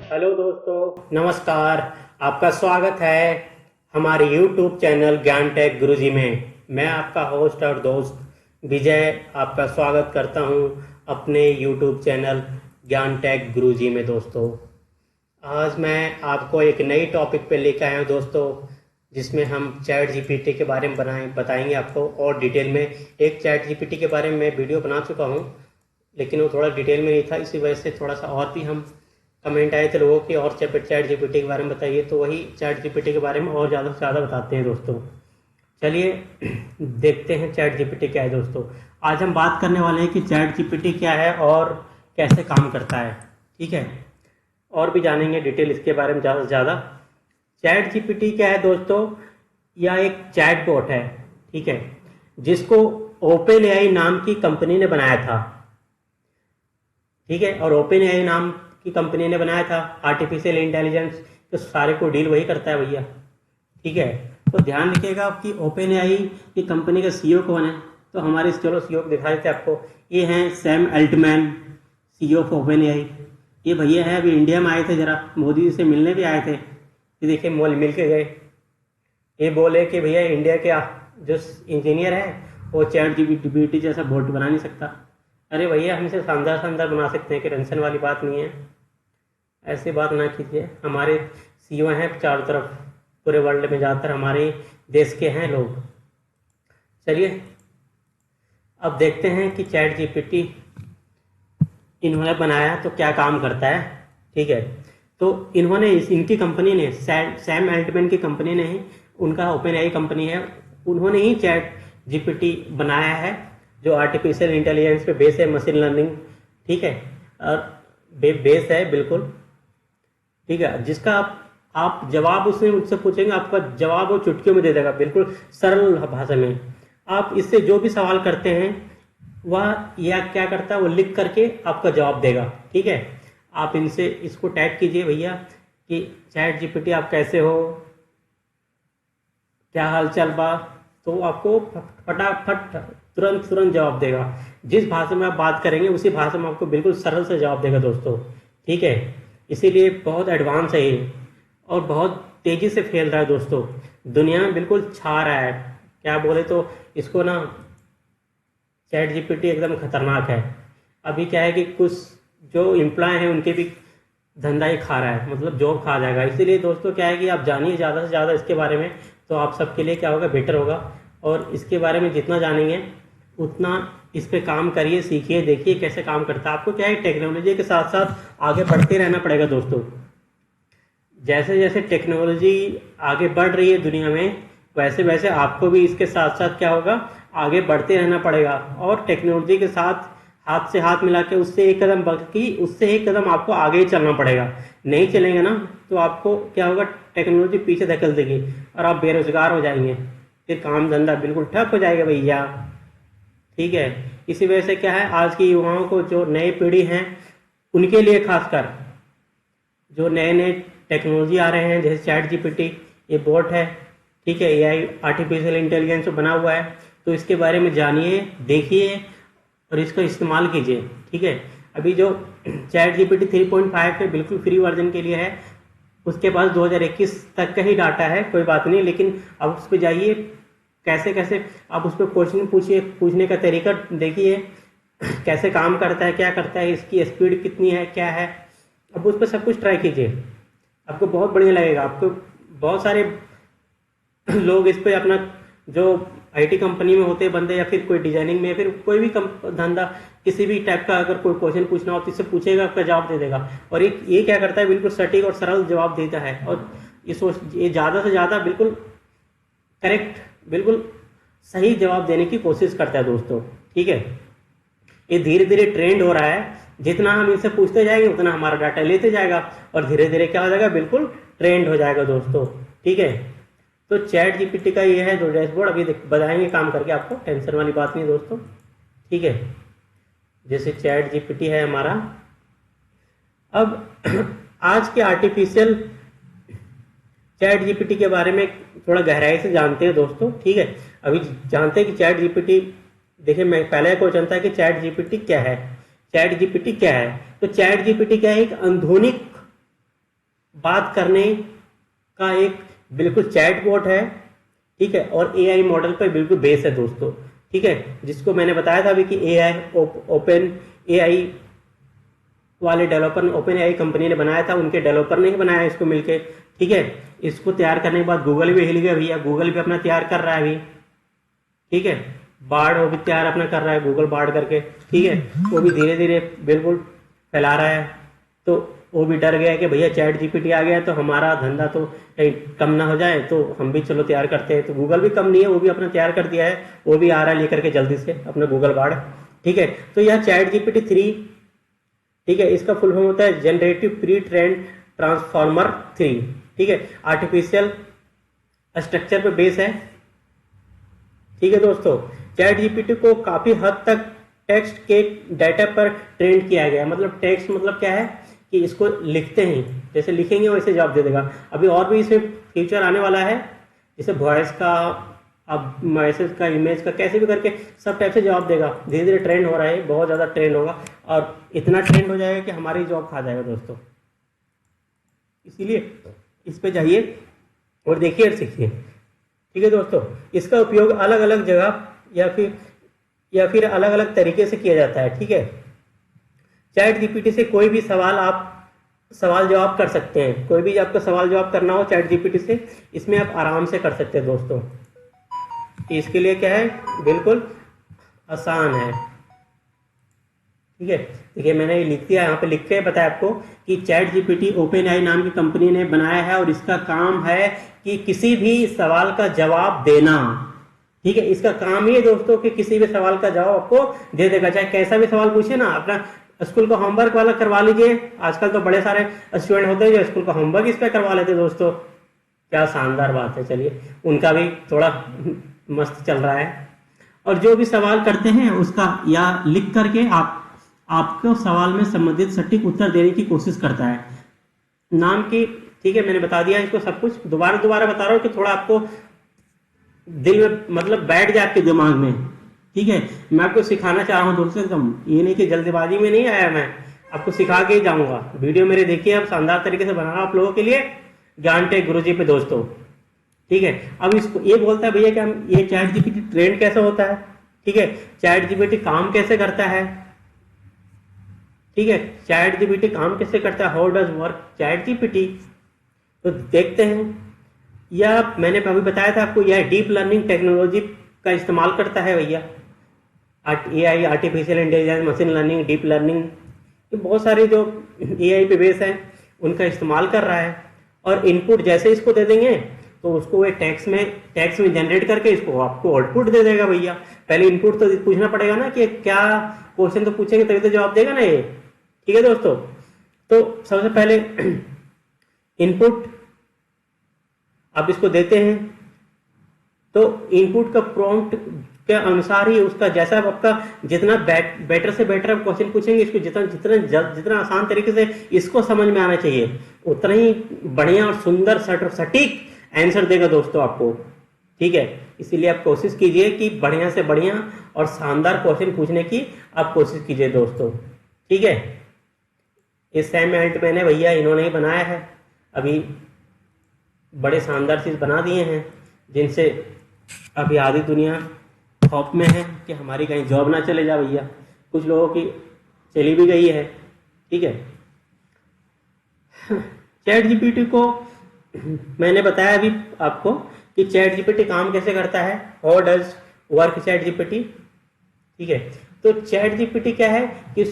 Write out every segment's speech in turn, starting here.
Hello दोस्तों, नमस्कार। आपका स्वागत है हमारे YouTube चैनल ज्ञान टेक गुरुजी में। मैं आपका होस्ट और दोस्त विजय आपका स्वागत करता हूं अपने YouTube चैनल ज्ञान टेक गुरुजी में। दोस्तों, आज मैं आपको एक नई टॉपिक पे लेकर आया हूं दोस्तों, जिसमें हम चैट जीपीटी के बारे में बताएंगे आपको और डिटेल में। एक चैट जीपीटी के बारे में मैं वीडियो बना चुका हूं, लेकिन वो थोड़ा डिटेल में नहीं था, इसी वजह से थोड़ा सा और भी हम कमेंट आए थे लोगों के और चैट जीपीटी के बारे में बताइए, तो वही चैट जीपीटी के बारे में और ज़्यादा से ज़्यादा बताते हैं दोस्तों। चलिए देखते हैं चैट जीपीटी क्या है दोस्तों। आज हम बात करने वाले हैं कि चैट जीपीटी क्या है और कैसे काम करता है, ठीक है। और भी जानेंगे डिटेल इसके बारे में ज़्यादा से ज़्यादा। चैट जीपीटी क्या है दोस्तों? यह एक चैट बोट है, ठीक है, जिसको ओपन एआई नाम की कंपनी ने बनाया था, ठीक है। और ओपन एआई नाम की कंपनी ने बनाया था आर्टिफिशियल इंटेलिजेंस, तो सारे को डील वही करता है भैया, ठीक है। तो ध्यान रखिएगा कि ओपन एआई की कंपनी का सीईओ कौन है। तो हमारे चलो सीईओ को दिखा देते आपको। ये हैं Sam Altman, CEO of OpenAI. ये भैया है, अभी इंडिया में आए थे, जरा मोदी जी से मिलने भी आए थे। ये देखिए मिल के गए। ये बोले कि भैया इंडिया के जो इंजीनियर है वो चैट जीपीटी जैसा बोट बना नहीं सकता। अरे भैया, हम इसे शानदार शानदार बना सकते हैं, कि टेंशन वाली बात नहीं है, ऐसी बात ना कीजिए। हमारे सीईओ हैं चारों तरफ, पूरे वर्ल्ड में ज़्यादातर हमारे देश के हैं लोग। चलिए अब देखते हैं कि चैट जीपीटी इन्होंने बनाया तो क्या काम करता है, ठीक है। तो इन्होंने इनकी कंपनी ने सैम अल्टमैन की कंपनी ने ही, उनका ओपन एआई कंपनी है, उन्होंने ही चैट जीपीटी बनाया है, जो आर्टिफिशियल इंटेलिजेंस पे बेस है, मशीन लर्निंग, ठीक है। और बेस है बिल्कुल, ठीक है। जिसका आप जवाब उससे पूछेंगे, आपका जवाब वो चुटकियों में दे देगा, बिल्कुल सरल भाषा में। आप इससे जो भी सवाल करते हैं वह यह क्या करता है, वो लिख करके आपका जवाब देगा, ठीक है। आप इनसे इसको टैग कीजिए भैया कि चैट जीपीटी आप कैसे हो, क्या हाल चाल बा, तो आपको फटाफट तुरंत जवाब देगा। जिस भाषा में आप बात करेंगे उसी भाषा में आपको बिल्कुल सरल से जवाब देगा दोस्तों, ठीक है। इसीलिए बहुत एडवांस है ये और बहुत तेजी से फैल रहा है दोस्तों, दुनिया में बिल्कुल छा रहा है। क्या बोले तो इसको ना, चैट जीपीटी एकदम खतरनाक है। अभी क्या है कि कुछ जो एम्प्लॉय हैं उनके भी धंधा ही खा रहा है, मतलब जॉब खा जाएगा। इसीलिए दोस्तों क्या है कि आप जानिए ज़्यादा से ज़्यादा इसके बारे में, तो आप सबके लिए क्या होगा, बेटर होगा। और इसके बारे में जितना जानेंगे उतना इस पे काम करिए, सीखिए, देखिए कैसे काम करता है। आपको क्या है, टेक्नोलॉजी के साथ साथ आगे बढ़ते रहना पड़ेगा दोस्तों। जैसे जैसे टेक्नोलॉजी आगे बढ़ रही है दुनिया में, वैसे वैसे आपको भी इसके साथ साथ क्या होगा, आगे बढ़ते रहना पड़ेगा। और टेक्नोलॉजी के साथ हाथ से हाथ मिला के उससे एक कदम, बल्कि उससे एक कदम आपको आगे ही चलना पड़ेगा। नहीं चलेंगे ना तो आपको क्या होगा, टेक्नोलॉजी पीछे धकेल देगी और आप बेरोजगार हो जाएंगे, फिर काम धंधा बिल्कुल ठप हो जाएगा भैया, ठीक है। इसी वजह से क्या है, आज के युवाओं को, जो नई पीढ़ी हैं उनके लिए खासकर, जो नए नए टेक्नोलॉजी आ रहे हैं, जैसे चैट जीपीटी, ये बोट है, ठीक है, एआई आर्टिफिशियल इंटेलिजेंस बना हुआ है, तो इसके बारे में जानिए, देखिए और इसका इस्तेमाल कीजिए, ठीक है। अभी जो चैट जीपीटी 3.5 पे बिल्कुल फ्री वर्जन के लिए है, उसके पास 2021 तक का ही डाटा है, कोई बात नहीं, लेकिन अब उस पर जाइए, कैसे कैसे आप उस पर क्वेश्चन पूछिए, पूछने का तरीका देखिए, कैसे काम करता है, क्या करता है, इसकी स्पीड कितनी है, क्या है। अब उस पर सब कुछ ट्राई कीजिए, आपको बहुत बढ़िया लगेगा। आपको बहुत सारे लोग इस पे अपना, जो आईटी कंपनी में होते हैं बंदे, या फिर कोई डिजाइनिंग में, या फिर कोई भी धंधा, किसी भी टाइप का अगर कोई क्वेश्चन पूछना हो तो इससे पूछेगा, आपका जवाब दे देगा। और ये क्या करता है, बिल्कुल सटीक और सरल जवाब देता है, और ये ज़्यादा से ज़्यादा बिल्कुल करेक्ट, बिल्कुल सही जवाब देने की कोशिश करता है दोस्तों, ठीक है। ये धीरे धीरे ट्रेंड हो रहा है, जितना हम इनसे पूछते जाएंगे उतना हमारा डाटा लेते जाएगा, और धीरे धीरे क्या हो जाएगा, बिल्कुल ट्रेंड हो जाएगा दोस्तों, ठीक है। तो चैट जीपीटी का ये है जो डैशबोर्ड, अभी बताएंगे काम करके आपको, टेंशन वाली बात नहीं दोस्तों, ठीक है। जैसे चैट जीपीटी है हमारा। अब आज के आर्टिफिशियल चैट जीपीटी के बारे में थोड़ा गहराई से जानते हैं दोस्तों, ठीक है। अभी जानते हैं कि चैट जीपीटी, देखिए मैं पहले क्वेश्चन था कि चैट जीपीटी क्या है। चैट जीपीटी क्या है, तो चैट जीपीटी क्या है, एक आधुनिक बात करने का एक बिल्कुल चैट बॉट है, ठीक है, और एआई मॉडल पर बिल्कुल बेस है दोस्तों, ठीक है, जिसको मैंने बताया था अभी कि एआई ओपन एआई वाले डेवलपर, ओपन एआई कंपनी ने बनाया था, उनके डेवलपर ने ही बनाया इसको मिलके, ठीक है। इसको तैयार करने के बाद गूगल भी हिल गया भैया, गूगल भी अपना तैयार कर रहा है अभी, ठीक है, बार्ड वो भी तैयार अपना कर रहा है, गूगल बार्ड करके, ठीक है, वो भी धीरे धीरे बिल्कुल फैला रहा है। तो वो भी डर गया कि भैया चैट जीपीटी आ गया तो हमारा धंधा तो कहीं कम ना हो जाए, तो हम भी चलो तैयार करते हैं। तो गूगल भी कम नहीं है, वो भी अपना तैयार कर दिया है, वो भी आ रहा है लेकर के जल्दी से अपना गूगल बार्ड, ठीक है। तो यह चैट जीपीटी 3, ठीक है, इसका फुल फॉर्म होता है जनरेटिव प्री ट्रेंड ट्रांसफॉर्मर 3, ठीक है, आर्टिफिशियल स्ट्रक्चर पे बेस है, ठीक है दोस्तों। चैट जीपीटी को काफी हद तक टेक्स्ट के डाटा पर ट्रेन किया गया है। मतलब टेक्स्ट मतलब क्या है कि इसको लिखते हैं, जैसे लिखेंगे वैसे जवाब दे देगा। अभी और भी इसमें फ्यूचर आने वाला है, जैसे वॉइस का, अब मैसेज का, इमेज का, कैसे भी करके सब टाइप से जवाब देगा। धीरे धीरे ट्रेंड हो रहा है, बहुत ज़्यादा ट्रेंड होगा और इतना ट्रेंड हो जाएगा कि हमारी जॉब खा जाएगा दोस्तों। इसीलिए इस पे जाइए और देखिए और सीखिए, ठीक है दोस्तों। इसका उपयोग अलग अलग जगह या फिर अलग अलग तरीके से किया जाता है, ठीक है। चैट जीपीटी से कोई भी सवाल आप सवाल जवाब कर सकते हैं, कोई भी आपको सवाल जवाब करना हो चैट जीपीटी से, इसमें आप आराम से कर सकते हैं दोस्तों। इसके लिए क्या है, बिल्कुल आसान है, ठीक है। देखिए मैंने ये लिख दिया, यहाँ पे लिख के बताया आपको कि चैट जीपीटी ओपन एआई नाम की कंपनी ने बनाया है और इसका काम है कि किसी भी सवाल का जवाब देना, ठीक है। इसका काम ही है दोस्तों कि किसी भी सवाल का जवाब आपको दे देगा, चाहे कैसा भी सवाल पूछे ना। अपना स्कूल का होमवर्क वाला करवा लीजिए, आजकल तो बड़े सारे स्टूडेंट होते हैं जो स्कूल का होमवर्क इस पर करवा लेते हैं दोस्तों। क्या शानदार बात है, चलिए उनका भी थोड़ा मस्त चल रहा है। और जो भी सवाल करते हैं उसका या लिख करके आपको सवाल में संबंधित सटीक उत्तर देने की कोशिश करता है नाम की, ठीक है। मैंने बता दिया इसको सब कुछ, दोबारा बता रहा हूँ कि थोड़ा आपको दिल में मतलब बैठ जाए आपके दिमाग में, ठीक है। मैं आपको सिखाना चाह रहा हूँ दोस्तों, एकदम ये नहीं कि जल्दबाजी में नहीं आया, मैं आपको सिखा के ही जाऊंगा। वीडियो मेरे देखिए, आप शानदार तरीके से बना रहा हूँ आप लोगों के लिए, ज्ञान टेक गुरुजी पे दोस्तों, ठीक है। अब इसको ये बोलता है भैया कि हम ये चैट जीपीटी ट्रेंड कैसे होता है, ठीक है, चैट जीपीटी काम कैसे करता है, ठीक है, चैट जीपीटी काम कैसे करता है, how does work chat GPT, तो देखते हैं। यह मैंने अभी बताया था आपको, यह डीप लर्निंग टेक्नोलॉजी का इस्तेमाल करता है भैया। AI, artificial intelligence, machine learning, deep learning, ये बहुत सारे जो एआई पे बेस है उनका इस्तेमाल कर रहा है। और इनपुट जैसे इसको दे देंगे तो उसको वो टैक्स में जनरेट करके इसको आपको आउटपुट दे देगा भैया। पहले इनपुट तो पूछना पड़ेगा ना कि क्या क्वेश्चन, तो पूछेंगे तभी तो जवाब देगा ना ये, ठीक है दोस्तों। तो सबसे पहले इनपुट आप इसको देते हैं, तो इनपुट का प्रॉम्प्ट के अनुसार ही उसका, जैसा आपका जितना बेटर से बेटर आप क्वेश्चन पूछेंगे, इसको जितना आसान तरीके से इसको समझ में आना चाहिए, उतना ही बढ़िया और सुंदर सटीक आंसर देगा दोस्तों आपको, ठीक है। इसीलिए आप कोशिश कीजिए कि बढ़िया से बढ़िया और शानदार क्वेश्चन पूछने की आप कोशिश कीजिए दोस्तों, ठीक है। इस सैम एल्टमैन ने भैया, इन्होंने ही बनाया है, अभी बड़े शानदार चीज बना दिए हैं जिनसे अभी आधी दुनिया खौफ में है कि हमारी कहीं जॉब ना चले जाए भैया। कुछ लोगों की चली भी गई है, ठीक है। चैट जीपीटी को मैंने बताया अभी आपको कि चैट जीपीटी काम कैसे करता है, how does work chat GPT, ठीक है। तो चैट जीपीटी क्या है कि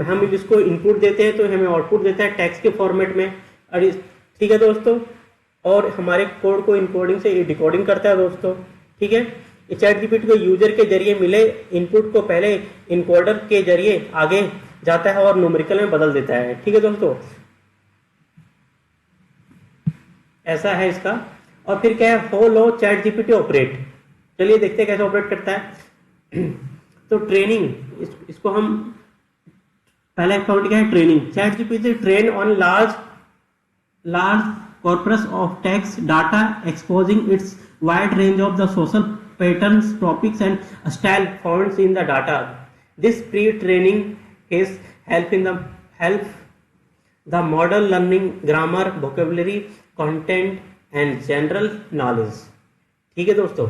हम इसको इनपुट देते हैं तो हमें आउटपुट देता है टेक्स्ट के फॉर्मेट में, और ठीक है दोस्तों। और हमारे कोड को इनकोडिंग से डिकोडिंग करता है दोस्तों, ठीक है। चैट जीपीटी को यूजर के जरिए मिले इनपुट को पहले इनकोडर के जरिए आगे जाता है और न्यूमेरिकल में बदल देता है, ठीक है दोस्तों। ऐसा है इसका। और फिर क्या है, how low chat GPT operate, चलिए देखते हैं कैसे ऑपरेट करता है। तो ट्रेनिंग, इसको हम पहले पॉइंट क्या है, training. Chat GPT train on large corpus of text data exposing its wide range of the social patterns, topics and style found in the data. This pre-training is help the model learning grammar, vocabulary, content and general knowledge. ठीक है दोस्तों,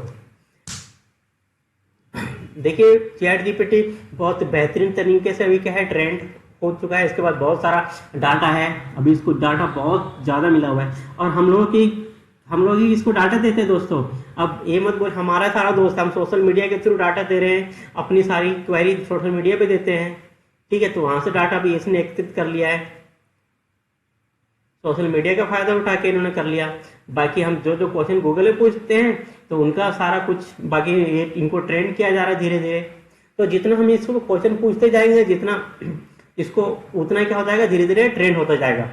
देखिए chat GPT बहुत बेहतरीन तरीके से अभी क्या है ट्रेंड हो चुका है। इसके बाद बहुत सारा डाटा है, अभी इसको डाटा बहुत ज़्यादा मिला हुआ है और हम लोग ही इसको डाटा देते हैं दोस्तों। अब ये मत बोल हमारा सारा दोस्त, हम सोशल मीडिया के थ्रू डाटा दे रहे हैं, अपनी सारी क्वेरी सोशल मीडिया पे देते हैं। ठीक है, तो वहां से डाटा भी इसने एकत्रित कर लिया है, सोशल मीडिया का फायदा उठा के इन्होंने कर लिया। बाकी हम जो जो क्वेश्चन गूगल में पूछते हैं तो उनका सारा कुछ बाकी इनको ट्रेंड किया जा रहा है धीरे धीरे। तो जितना हम इसको क्वेश्चन पूछते जाएंगे, जितना इसको उतना क्या हो जाएगा, धीरे धीरे ट्रेंड होता जाएगा।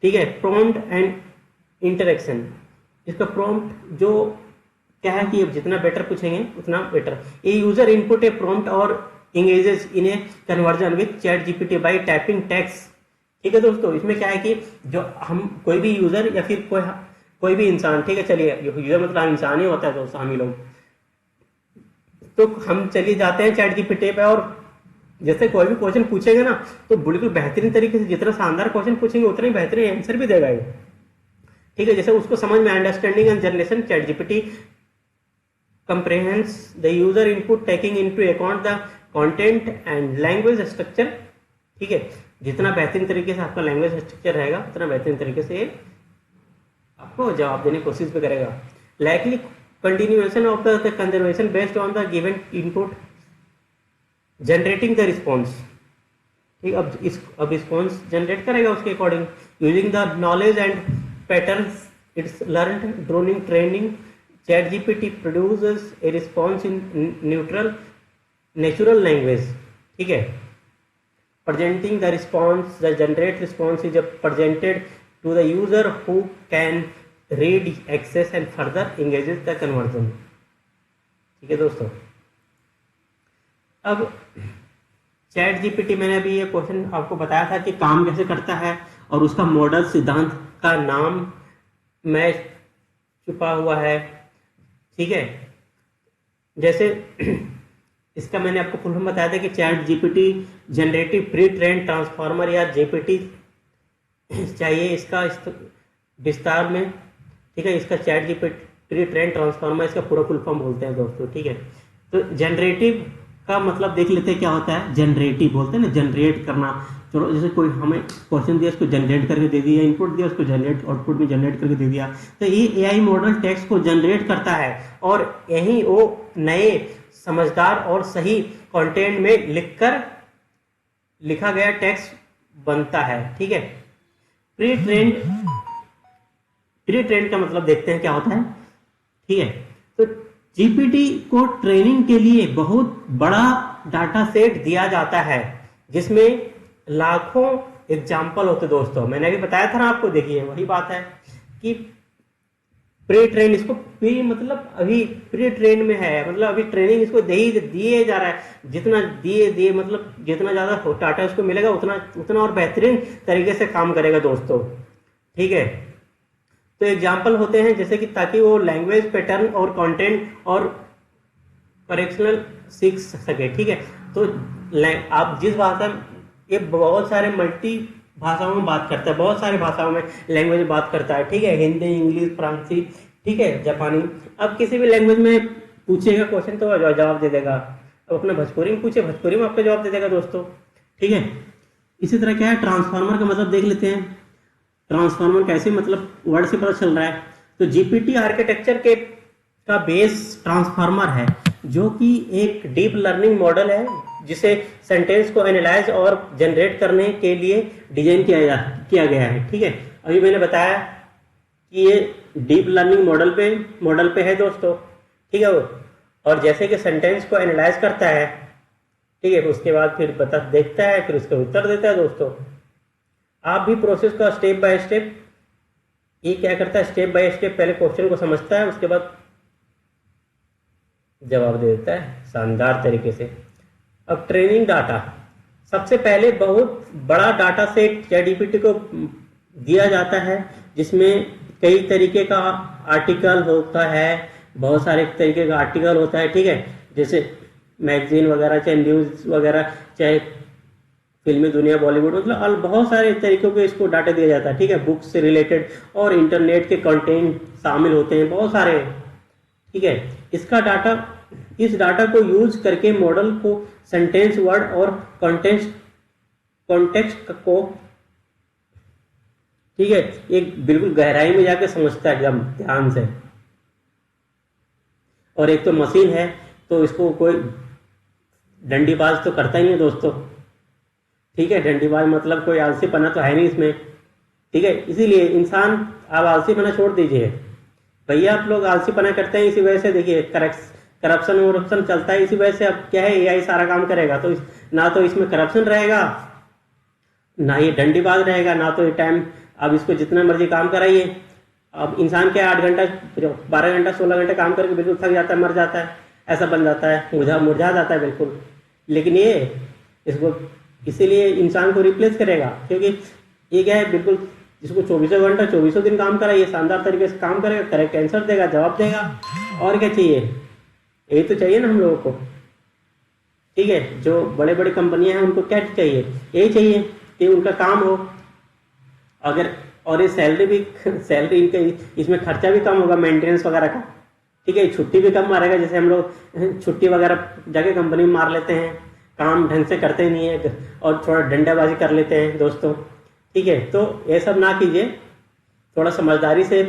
ठीक है, प्रॉम्प्ट एंड इंटरेक्शन, इसका प्रॉम्प्ट जो क्या है कि जितना बेटर पूछेंगे उतना बेटर। ये यूजर इनपुट ए प्रॉम्प्ट और engages in A conversion with chat GPT bye typing text. ठीक है दोस्तों, इसमें क्या है कि जो हम कोई भी यूजर या फिर कोई भी इंसान, ठीक है चलिए यूजर मतलब इंसान ही होता है दोस्तों हम ही लोग, तो हम चलिए जाते हैं चैट जीपीटी पे और जैसे कोई भी क्वेश्चन पूछेगा ना तो बिल्कुल बेहतरीन तरीके से, जितना शानदार क्वेश्चन पूछेंगे उतना ही बेहतरीन आंसर भी देगा ये। ठीक है, जैसे उसको समझ में understanding and generation chat GPT comprehends the user input taking into account the content and language structure। ठीक है, जितना बेहतरीन तरीके से आपका लैंग्वेज स्ट्रक्चर रहेगा उतना बेहतरीन तरीके से आपको जवाब देने की कोशिश भी करेगा। Likely continuation of the conservation based on the given input generating the response. ठीक, अब रिस्पॉन्स जनरेट करेगा उसके according using the knowledge and patterns it's learned droning training. ChatGPT produces a response in natural language। ठीक है, presenting the response, the generate response is presented to the user who can read, access and further engages the conversion। ठीक है दोस्तों, अब ChatGPT मैंने अभी ये question आपको बताया था कि काम कैसे करता है और उसका मॉडल सिद्धांत का नाम में छुपा हुआ है। ठीक है, जैसे इसका मैंने आपको फुल फॉर्म बताया था कि chat GPT generative pre train transformer या जीपीटी चाहिए इसका विस्तार में। ठीक है, इसका chat GPT pre train transformer इसका पूरा फुल फॉर्म बोलते हैं दोस्तों। ठीक है, तो जनरेटिव का मतलब देख लेते हैं क्या होता है। जनरेटिव बोलते हैं ना, जनरेट करना। चलो जैसे कोई हमें क्वेश्चन दिया उसको जनरेट करके दे दिया, इनपुट दिया उसको जनरेट आउटपुट में जनरेट करके दे दिया, तो ये एआई मॉडल टेक्स्ट को जनरेट करता है और यही वो नए समझदार और सही कंटेंट में लिखा गया टेक्स्ट बनता है। ठीक है, प्री ट्रेंड का मतलब देखते हैं क्या होता है। ठीक है, तो जीपीटी को ट्रेनिंग के लिए बहुत बड़ा डाटा सेट दिया जाता है जिसमें लाखों एग्जाम्पल होते दोस्तों। मैंने अभी बताया था ना आपको, देखिए वही बात है कि प्री ट्रेन, इसको प्री मतलब अभी प्री ट्रेन में है, मतलब अभी ट्रेनिंग इसको दिए जा रहा है। जितना दिए मतलब जितना ज्यादा डाटा इसको मिलेगा उतना और बेहतरीन तरीके से काम करेगा दोस्तों। ठीक है, तो एग्जाम्पल होते हैं जैसे कि ताकि वो लैंग्वेज पैटर्न और कंटेंट और करेक्शनल सीख सके। ठीक है, तो आप जिस भाषा, ये बहुत सारे मल्टी भाषाओं में बात करता है, बहुत सारी भाषाओं में लैंग्वेज बात करता है। ठीक है, हिंदी, इंग्लिश, फ्रांसी, ठीक है, जापानी। अब किसी भी लैंग्वेज में पूछेगा क्वेश्चन तो जवाब दे देगा। अब अपना भोजपुरी में पूछे, भोजपुरी में आपका जवाब दे देगा दोस्तों। ठीक है, इसी तरह क्या है, ट्रांसफार्मर का मतलब देख लेते हैं। ट्रांसफार्मर कैसे, मतलब वर्ड से पता चल रहा है। तो जीपीटी आर्किटेक्चर का बेस ट्रांसफार्मर है जो कि एक डीप लर्निंग मॉडल है जिसे सेंटेंस को एनालाइज और जनरेट करने के लिए डिजाइन किया गया है। ठीक है, अभी मैंने बताया कि ये डीप लर्निंग मॉडल पे है दोस्तों। ठीक है, और जैसे कि सेंटेंस को एनालाइज करता है, ठीक है, उसके बाद फिर देखता है, फिर उसका उत्तर देता है दोस्तों। आप भी प्रोसेस का स्टेप बाय स्टेप, ये क्या करता है, स्टेप बाय स्टेप पहले क्वेश्चन को समझता है, उसके बाद जवाब दे देता है शानदार तरीके से। अब ट्रेनिंग डाटा, सबसे पहले बहुत बड़ा डाटा सेट चैटजीपीटी को दिया जाता है जिसमें कई तरीके का आर्टिकल होता है, बहुत सारे तरीके का आर्टिकल होता है। ठीक है, जैसे मैगजीन वगैरह, चाहे न्यूज़ वगैरह, चाहे फिल्मी दुनिया, बॉलीवुड, मतलब बहुत सारे तरीकों के इसको डाटा दिया जाता है, ठीक है। बुक्स से रिलेटेड और इंटरनेट के कंटेंट शामिल होते हैं बहुत सारे, ठीक है। इसका डाटा, इस डाटा को यूज करके मॉडल को सेंटेंस, वर्ड और कॉन्टेक्स्ट कॉन्टेक्स्ट को, ठीक है, एक बिल्कुल गहराई में जाके समझता है एकदम ध्यान से। और एक तो मशीन है तो इसको कोई डंडीबाज तो करता ही नहीं है दोस्तों, ठीक है। डंडीबाज मतलब कोई आलसीपना तो है नहीं इसमें, ठीक है। इसीलिए इंसान, आप आलसीपना छोड़ दीजिए भैया, आप लोग आलसीपना करते हैं इसी वजह से, देखिए करप्शन वरप्शन चलता है इसी वजह से। अब क्या है, एआई सारा काम करेगा तो ना तो इसमें करप्शन रहेगा, ना ये डंडीबाज रहेगा, ना तो ये टाइम, अब इसको जितना मर्जी काम कराइए। अब इंसान क्या 8 घंटा, 12 घंटा, 16 घंटे काम करके बिल्कुल थक जाता है, मर जाता है, ऐसा बन जाता है, मुरझा जाता है बिल्कुल। लेकिन ये इसको इसीलिए इंसान को रिप्लेस करेगा, क्योंकि ये क्या है, बिल्कुल जिसको 24 घंटा 24 दिन काम कराइए, शानदार तरीके से काम करेगा, करेक्ट आंसर देगा, जवाब देगा। और क्या चाहिए, यही तो चाहिए ना हम लोगों को, ठीक है। जो बड़े बड़े कंपनियां हैं उनको क्या चाहिए, यही चाहिए कि उनका काम हो। अगर, और ये सैलरी भी सैलरी इनके, इसमें खर्चा भी कम होगा मेंटेनेंस वगैरह का, ठीक है। छुट्टी भी कम मारेगा, जैसे हम लोग छुट्टी वगैरह जाके कंपनी में मार लेते हैं, काम ढंग से करते नहीं है और थोड़ा डंडाबाजी कर लेते हैं दोस्तों, ठीक है। तो ये सब ना कीजिए, थोड़ा समझदारी से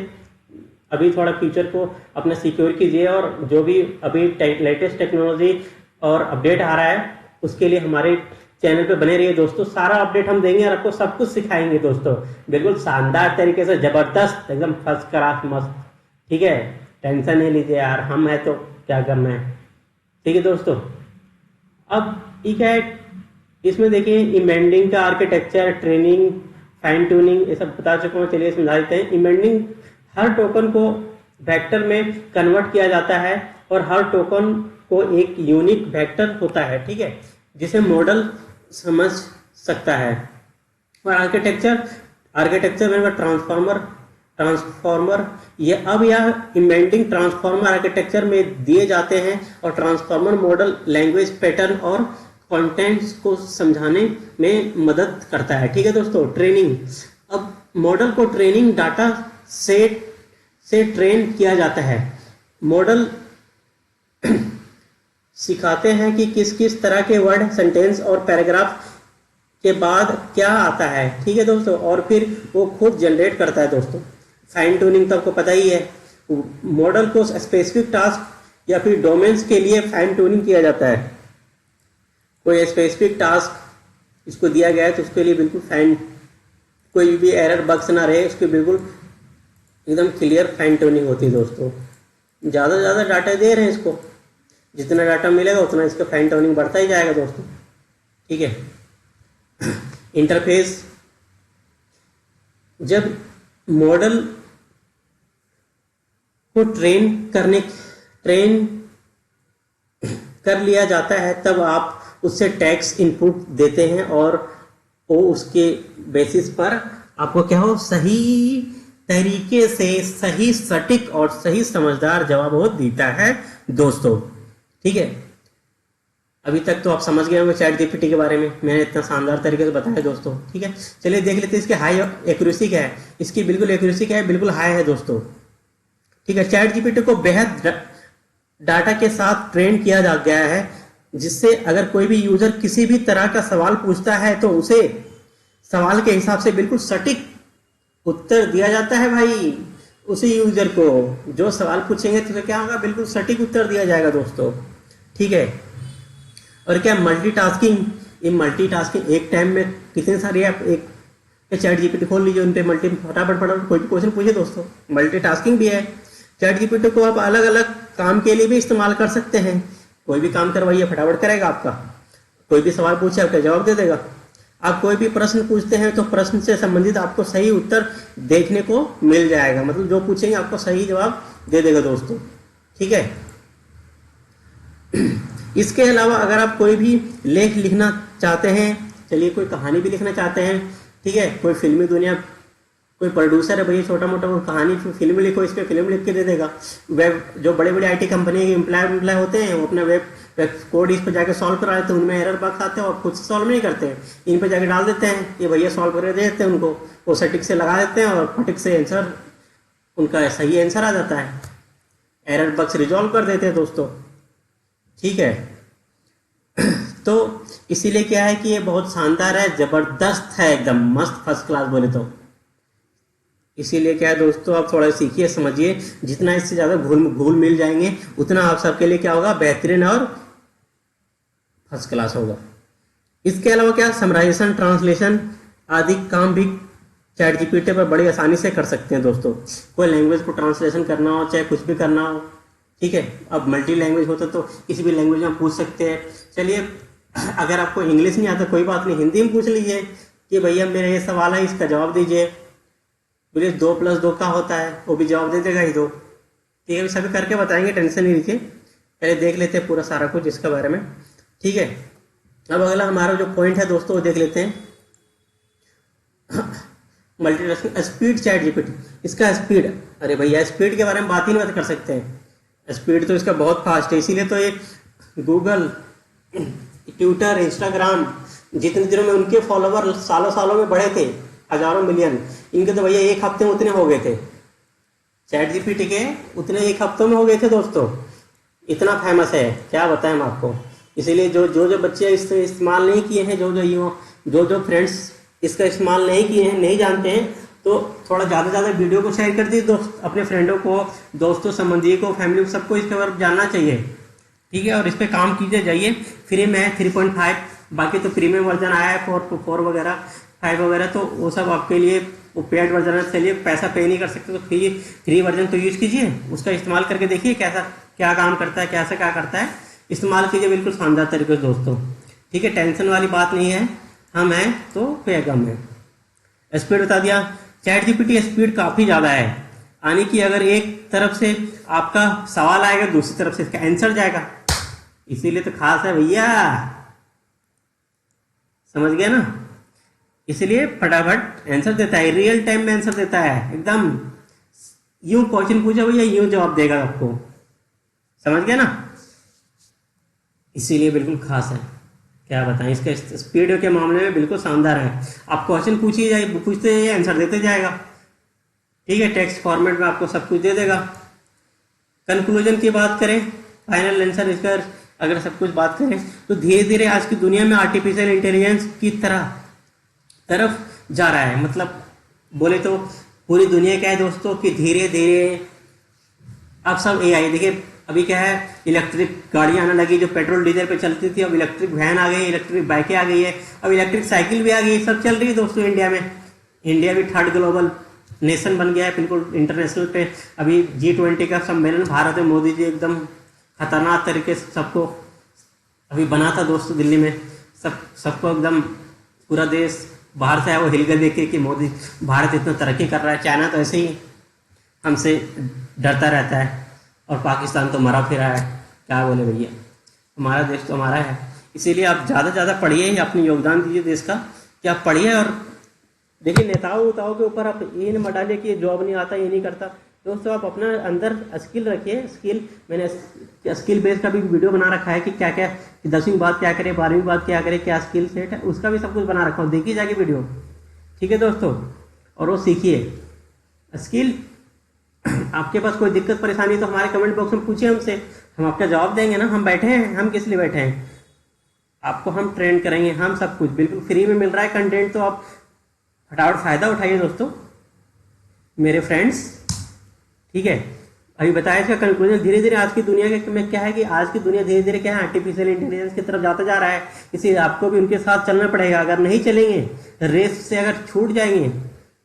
अभी थोड़ा फ्यूचर को अपना सिक्योर कीजिए। और जो भी अभी लेटेस्ट टेक्नोलॉजी और अपडेट आ रहा है उसके लिए हमारे चैनल पे बने रहिए दोस्तों। सारा अपडेट हम देंगे और आपको सब कुछ सिखाएंगे दोस्तों, बिल्कुल शानदार तरीके से, जबरदस्त, एकदम फर्स्ट क्लास मस्त, ठीक है। टेंशन नहीं लीजिए यार, हम है तो क्या करना है, ठीक है दोस्तों। अब ये क्या है, इसमें देखिए इमेंडिंग का आर्किटेक्चर, ट्रेनिंग, फाइन ट्यूनिंग, ये सब बता चुका हूँ, चलिए समझा देते हैं। इमेंडिंग, हर टोकन को वेक्टर में कन्वर्ट किया जाता है और हर टोकन को एक यूनिक वेक्टर होता है, ठीक है, जिसे मॉडल समझ सकता है। और आर्किटेक्चर में ट्रांसफॉर्मर ये अब यह इमेंडिंग ट्रांसफॉर्मर आर्किटेक्चर में दिए जाते हैं और ट्रांसफॉर्मर मॉडल लैंग्वेज पैटर्न और कंटेंट्स को समझाने में मदद करता है, ठीक है दोस्तों। ट्रेनिंग, अब मॉडल को ट्रेनिंग डाटा सेट से ट्रेन किया जाता है। मॉडल सिखाते हैं कि किस किस तरह के वर्ड, सेंटेंस और पैराग्राफ के बाद क्या आता है, ठीक है दोस्तों, और फिर वो खुद जनरेट करता है दोस्तों। फाइन ट्यूनिंग तो आपको पता ही है, मॉडल को स्पेसिफिक टास्क या फिर डोमेन्स के लिए फाइन ट्यूनिंग किया जाता है। कोई स्पेसिफिक टास्क इसको दिया गया है तो उसके लिए बिल्कुल फाइन, कोई भी एरर बग्स ना रहे, उसकी बिल्कुल एकदम क्लियर फाइन ट्यूनिंग होती है दोस्तों। ज़्यादा से ज़्यादा डाटा दे रहे हैं इसको, जितना डाटा मिलेगा उतना इसका फाइन ट्यूनिंग बढ़ता ही जाएगा दोस्तों, ठीक है। इंटरफेस, जब मॉडल को ट्रेन कर लिया जाता है तब आप उससे टेक्स्ट इनपुट देते हैं और वो उसके बेसिस पर आपको क्या हो, सही तरीके से सही, सटीक और सही समझदार जवाब वो देता है दोस्तों, ठीक है। अभी तक तो आप समझ गए होंगे चैट जीपीटी के बारे में, मैंने इतना शानदार तरीके से बताया दोस्तों, ठीक है। चलिए देख लेते हैं इसके हाई एक्यूरेसी क्या है, इसकी बिल्कुल एक्यूरेसी क्या है, बिल्कुल हाई है दोस्तों, ठीक है। चैट जीपीटी को बेहद डाटा के साथ ट्रेन किया जा गया है, जिससे अगर कोई भी यूजर किसी भी तरह का सवाल पूछता है तो उसे सवाल के हिसाब से बिल्कुल सटीक उत्तर दिया जाता है भाई। उसी यूजर को जो सवाल पूछेंगे तो क्या होगा, बिल्कुल सटीक उत्तर दिया जाएगा दोस्तों, ठीक है। और क्या मल्टीटास्किंग, ये मल्टीटास्किंग एक टाइम में कितने सारे आप एक चैट जीपीटी खोल लीजिए, उन पे फटाफट कोई भी क्वेश्चन पूछिए दोस्तों, मल्टीटास्किंग भी है। चैट जीपीटी को आप अलग अलग काम के लिए भी इस्तेमाल कर सकते हैं, कोई भी काम करवाइए फटाफट करेगा आपका, कोई भी सवाल पूछे आपका जवाब दे देगा। आप कोई भी प्रश्न पूछते हैं तो प्रश्न से संबंधित आपको सही उत्तर देखने को मिल जाएगा, मतलब जो पूछेंगे आपको सही जवाब दे देगा दोस्तों, ठीक है। इसके अलावा अगर आप कोई भी लेख लिखना चाहते हैं, चलिए कोई कहानी भी लिखना चाहते हैं, ठीक है, कोई फिल्मी दुनिया, कोई प्रोड्यूसर है भैया छोटा मोटा, वो कहानी फिल्म लिखो, इस पर फिल्म लिख के दे देगा। वेब, जो बड़े बड़े आईटी कंपनी के एम्प्लॉय होते हैं वो अपना कोड इस पर जाके सॉल्व करा लेते हैं, उनमें एरर बग्स आते हैं और खुद से सॉल्व नहीं करते हैं, इन पर जाके डाल देते हैं, ये भैया सॉल्व करके दे देते हैं उनको, वो सटीक से लगा देते हैं और फटिक से आंसर उनका सही आंसर आ जाता है, एरर बग्स रिजॉल्व कर देते हैं दोस्तों। ठीक है, तो इसीलिए क्या है कि ये बहुत शानदार है, ज़बरदस्त है, एकदम मस्त, फर्स्ट क्लास बोले तो। इसीलिए क्या है दोस्तों, आप थोड़ा सीखिए, समझिए, जितना इससे ज़्यादा घुल मिल जाएंगे उतना आप सबके लिए क्या होगा, बेहतरीन और फर्स्ट क्लास होगा। इसके अलावा क्या, समराइजेशन, ट्रांसलेशन आदि काम भी चैट जीपीटी पर बड़ी आसानी से कर सकते हैं दोस्तों। कोई लैंग्वेज को ट्रांसलेशन करना हो, चाहे कुछ भी करना हो, ठीक है, अब मल्टी लैंग्वेज होता तो किसी भी लैंग्वेज में पूछ सकते हैं। चलिए, अगर आपको इंग्लिश नहीं आता कोई बात नहीं, हिंदी में पूछ लीजिए कि भैया मेरा ये सवाल है, इसका जवाब दीजिए, बोलिए 2 + 2 क्या होता है, वो भी जवाब दे देगा ही दो। ठीक है, सभी करके बताएंगे, टेंशन नहीं लीजिए, पहले देख लेते हैं पूरा सारा कुछ इसके बारे में। ठीक है, अब अगला हमारा जो पॉइंट है दोस्तों वो देख लेते हैं, मल्टीटास्किंग स्पीड चैट जीपीटी। इसका स्पीड, अरे भैया स्पीड के बारे में बात ही नहीं कर सकते हैं, स्पीड तो इसका बहुत फास्ट है, इसीलिए तो ये गूगल, ट्विटर, इंस्टाग्राम, जितने दिनों में उनके फॉलोवर सालों सालों में बढ़े थे, हजारों मिलियन, इनके तो भैया एक हफ्ते में उतने हो गए थे, चैट जीपीटी के उतने एक हफ्तों में हो गए थे दोस्तों, इतना फेमस है, क्या बताएं हम आपको। इसीलिए जो बच्चे इससे इस्तेमाल नहीं किए हैं, जो फ्रेंड्स इसका इस्तेमाल नहीं किए हैं, नहीं जानते हैं, तो थोड़ा ज़्यादा वीडियो को शेयर कर दीजिए दोस्त, अपने फ्रेंडों को, दोस्तों, संबंधी को, फैमिली को, सबको इसके बारे में जानना चाहिए। ठीक है, और इस पर काम कीजिए, जाइए, फ्री में है 3.5, बाकी तो प्रीमियम वर्जन आया है 4 वगैरह, 5 वगैरह, तो वो सब आपके लिए वो पेड वर्जन है, चलिए पैसा पे नहीं कर सकते तो फ्री वर्जन तो यूज़ कीजिए, उसका इस्तेमाल करके देखिए कैसा क्या काम करता है, कैसा क्या करता है, इस्तेमाल कीजिए बिल्कुल शानदार तरीके से दोस्तों। ठीक है, टेंशन वाली बात नहीं है, हम हैं तो पे गम है। स्पीड बता दिया, चैट जीपीटी स्पीड काफ़ी ज़्यादा है, यानी कि अगर एक तरफ से आपका सवाल आएगा, दूसरी तरफ से इसका आंसर जाएगा, इसीलिए तो खास है भैया, समझ गया ना, इसलिए फटाफट आंसर देता है, रियल टाइम में आंसर देता है, एकदम यूं क्वेश्चन पूछा भैया यूं जवाब देगा आपको, समझ गया ना, इसीलिए बिल्कुल खास है, क्या बताएं, इसका स्पीड के मामले में बिल्कुल शानदार है, आप क्वेश्चन पूछते जाइए आंसर देते जाएगा। ठीक है, टेक्स्ट फॉर्मेट में आपको सब कुछ दे देगा। कंक्लूजन की बात करें, फाइनल आंसर इसका अगर सब कुछ बात करें, तो धीरे धीरे आज की दुनिया में आर्टिफिशियल इंटेलिजेंस की तरफ जा रहा है, मतलब बोले तो पूरी दुनिया क्या है दोस्तों कि धीरे धीरे अब सब एआई, देखिए अभी क्या है, इलेक्ट्रिक गाड़ियां आने लगी जो पेट्रोल डीजल पे चलती थी, अब इलेक्ट्रिक वैन आ गई, इलेक्ट्रिक बाइकें आ गई है, अब इलेक्ट्रिक साइकिल भी आ गई, सब चल रही है दोस्तों इंडिया में। इंडिया भी 3rd ग्लोबल नेशन बन गया है, बिल्कुल इंटरनेशनल पे। अभी G20 का सम्मेलन भारत में मोदी जी एकदम खतरनाक तरीके से सबको अभी बना था दोस्तों दिल्ली में, सबको एकदम पूरा देश बाहर से आया वो हिल गए देख के कि मोदी भारत इतना तरक्की कर रहा है। चाइना तो ऐसे ही हमसे डरता रहता है और पाकिस्तान तो मरा फिरा है, क्या बोले भैया, हमारा देश तो हमारा है। इसीलिए आप ज़्यादा से ज़्यादा पढ़िए, अपनी योगदान दीजिए देश का, कि आप पढ़िए और देखिए नेताओं के ऊपर आप ये मत डालिए कि ये जॉब नहीं आता, ये नहीं करता। दोस्तों आप अपना अंदर स्किल रखिए, मैंने स्किल बेस का भी वीडियो बना रखा है कि क्या क्या, कि 10वीं बाद क्या करें, 12वीं बाद क्या करें, क्या स्किल सेट है, उसका भी सब कुछ बना रखा हूँ, देखिए जाके वीडियो। ठीक है दोस्तों, और वो सीखिए स्किल। आपके पास कोई दिक्कत परेशानी तो हमारे कमेंट बॉक्स में पूछिए हमसे, हम आपका जवाब देंगे ना, हम बैठे हैं, हम किस लिए बैठे हैं, आपको हम ट्रेन करेंगे, हम सब कुछ बिल्कुल फ्री में मिल रहा है कंटेंट, तो आप फटाफट फ़ायदा उठाइए दोस्तों मेरे फ्रेंड्स। ठीक है, अभी बताया इसका कंक्लूजन, धीरे धीरे आज की दुनिया में क्या है कि आज की दुनिया धीरे धीरे क्या है, आर्टिफिशियल इंटेलिजेंस की तरफ जाता जा रहा है, इसलिए आपको भी उनके साथ चलना पड़ेगा। अगर नहीं चलेंगे, रेस से अगर छूट जाएंगे